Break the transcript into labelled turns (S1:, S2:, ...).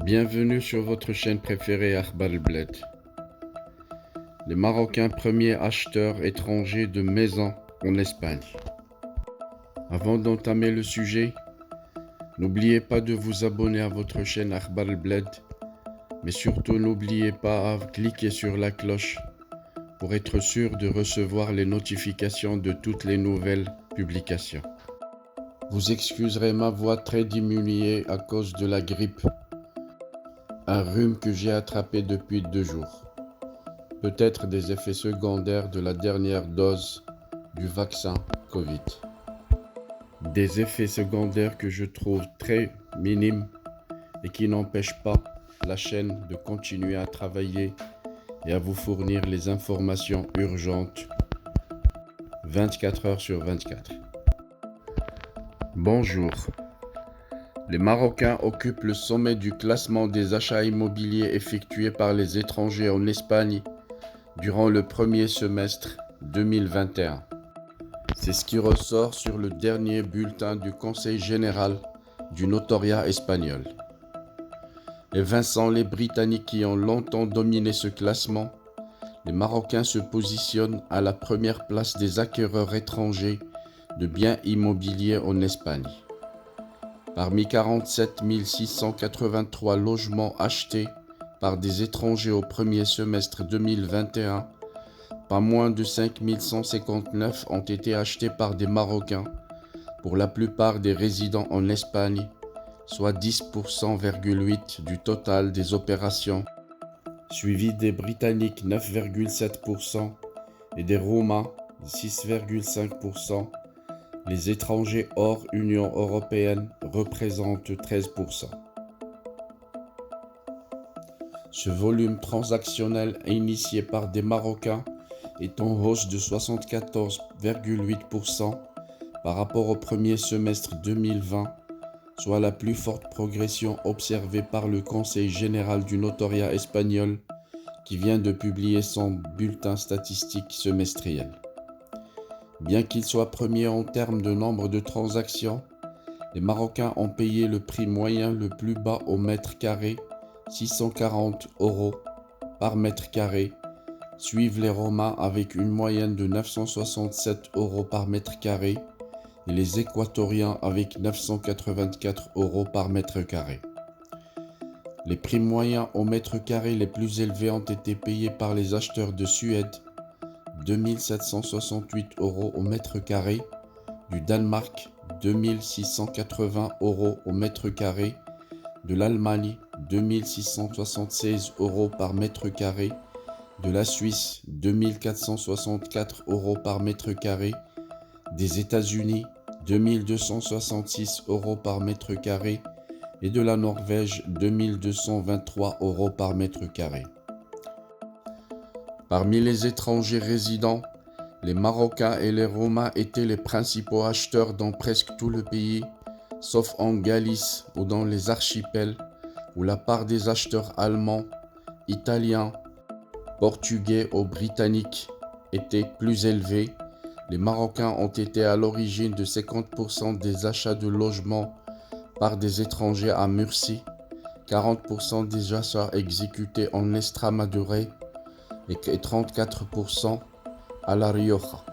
S1: Bienvenue sur votre chaîne préférée Akhbar El Bled. Les Marocains premiers acheteurs étrangers de maisons en Espagne. Avant d'entamer le sujet, n'oubliez pas de vous abonner à votre chaîne Akhbar El Bled, mais surtout n'oubliez pas à cliquer sur la cloche pour être sûr de recevoir les notifications de toutes les nouvelles publications. Vous excuserez ma voix très diminuée à cause de la grippe, un rhume que j'ai attrapé depuis 2 jours. Peut-être des effets secondaires de la dernière dose du vaccin Covid. Des effets secondaires que je trouve très minimes et qui n'empêchent pas la chaîne de continuer à travailler et à vous fournir les informations urgentes 24 heures sur 24. Bonjour. Les Marocains occupent le sommet du classement des achats immobiliers effectués par les étrangers en Espagne durant le premier semestre 2021. C'est ce qui ressort sur le dernier bulletin du Conseil général du notariat espagnol. Évinçant les Britanniques qui ont longtemps dominé ce classement, les Marocains se positionnent à la première place des acquéreurs étrangers de biens immobiliers en Espagne. Parmi 47 683 logements achetés par des étrangers au premier semestre 2021, pas moins de 5 159 ont été achetés par des Marocains, pour la plupart des résidents en Espagne, soit 10,8% du total des opérations, suivi des Britanniques 9,7% et des Roumains 6,5%. Les étrangers hors Union européenne représentent 13%. Ce volume transactionnel initié par des Marocains est en hausse de 74,8% par rapport au premier semestre 2020, soit la plus forte progression observée par le Conseil général du notariat espagnol qui vient de publier son bulletin statistique semestriel. Bien qu'ils soient premiers en termes de nombre de transactions, les Marocains ont payé le prix moyen le plus bas au mètre carré, 640 € par mètre carré, suivent les Romains avec une moyenne de 967 € par mètre carré et les Équatoriens avec 984 € par mètre carré. Les prix moyens au mètre carré les plus élevés ont été payés par les acheteurs de Suède, 2768 € au mètre carré, du Danemark, 2680 € au mètre carré, de l'Allemagne, 2676 € par mètre carré, de la Suisse, 2464 € par mètre carré, des États-Unis, 2266 € par mètre carré et de la Norvège, 2223 € par mètre carré. Parmi les étrangers résidents, les Marocains et les Roumains étaient les principaux acheteurs dans presque tout le pays, sauf en Galice ou dans les archipels, où la part des acheteurs allemands, italiens, portugais ou britanniques était plus élevée. Les Marocains ont été à l'origine de 50% des achats de logements par des étrangers à Murcie, 40% des achats exécutés en Estrémadure et 34% à La Rioja.